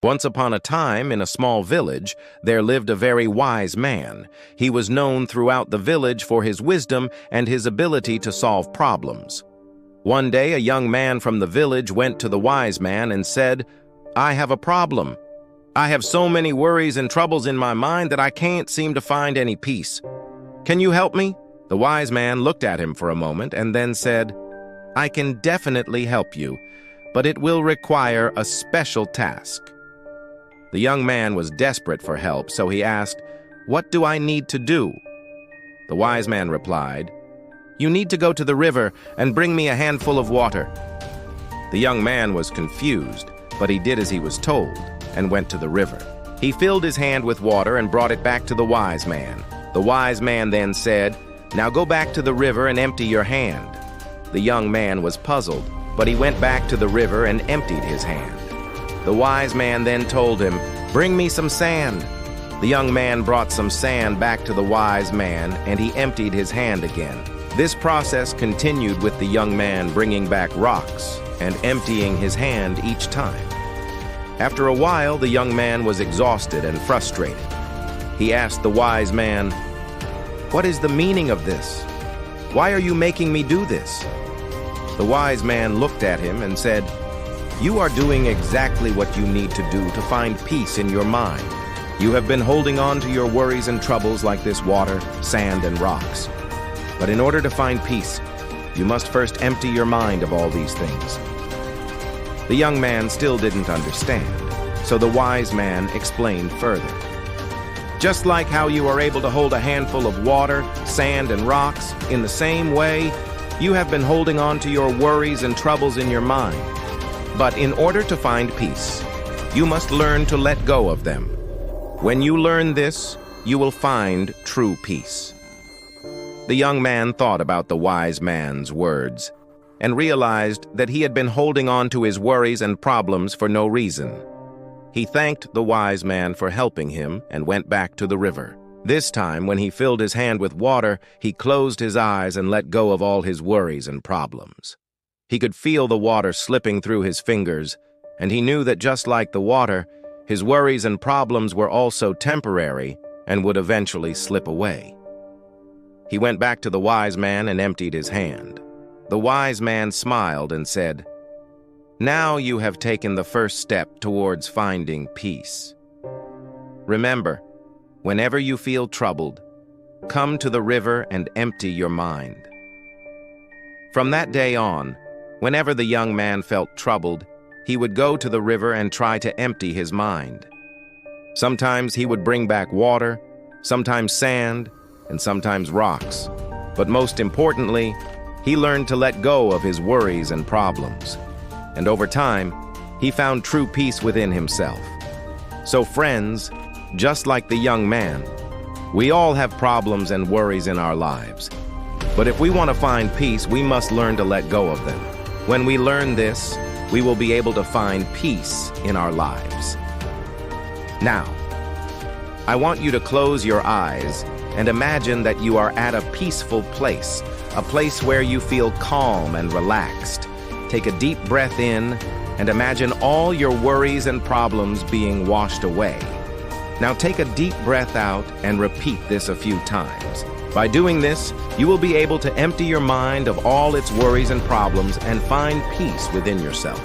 Once upon a time, in a small village, there lived a very wise man. He was known throughout the village for his wisdom and his ability to solve problems. One day, a young man from the village went to the wise man and said, "I have a problem. I have so many worries and troubles in my mind that I can't seem to find any peace. Can you help me?" The wise man looked at him for a moment and then said, "I can definitely help you, but it will require a special task." The young man was desperate for help, so he asked, "What do I need to do?" The wise man replied, "You need to go to the river and bring me a handful of water." The young man was confused, but he did as he was told and went to the river. He filled his hand with water and brought it back to the wise man. The wise man then said, "Now go back to the river and empty your hand." The young man was puzzled, but he went back to the river and emptied his hand. The wise man then told him, "Bring me some sand." The young man brought some sand back to the wise man, and he emptied his hand again. This process continued with the young man bringing back rocks and emptying his hand each time. After a while, the young man was exhausted and frustrated. He asked the wise man, "What is the meaning of this? Why are you making me do this?" The wise man looked at him and said, "You are doing exactly what you need to do to find peace in your mind. You have been holding on to your worries and troubles like this water, sand, and rocks. But in order to find peace, you must first empty your mind of all these things." The young man still didn't understand, so the wise man explained further. "Just like how you are able to hold a handful of water, sand, and rocks, in the same way, you have been holding on to your worries and troubles in your mind. But in order to find peace, you must learn to let go of them. When you learn this, you will find true peace." The young man thought about the wise man's words and realized that he had been holding on to his worries and problems for no reason. He thanked the wise man for helping him and went back to the river. This time, when he filled his hand with water, he closed his eyes and let go of all his worries and problems. He could feel the water slipping through his fingers, and he knew that just like the water, his worries and problems were also temporary and would eventually slip away. He went back to the wise man and emptied his hand. The wise man smiled and said, "Now you have taken the first step towards finding peace. Remember, whenever you feel troubled, come to the river and empty your mind." From that day on, whenever the young man felt troubled, he would go to the river and try to empty his mind. Sometimes he would bring back water, sometimes sand, and sometimes rocks. But most importantly, he learned to let go of his worries and problems. And over time, he found true peace within himself. So friends, just like the young man, we all have problems and worries in our lives. But if we want to find peace, we must learn to let go of them. When we learn this, we will be able to find peace in our lives. Now, I want you to close your eyes and imagine that you are at a peaceful place, a place where you feel calm and relaxed. Take a deep breath in and imagine all your worries and problems being washed away. Now take a deep breath out and repeat this a few times. By doing this, you will be able to empty your mind of all its worries and problems and find peace within yourself.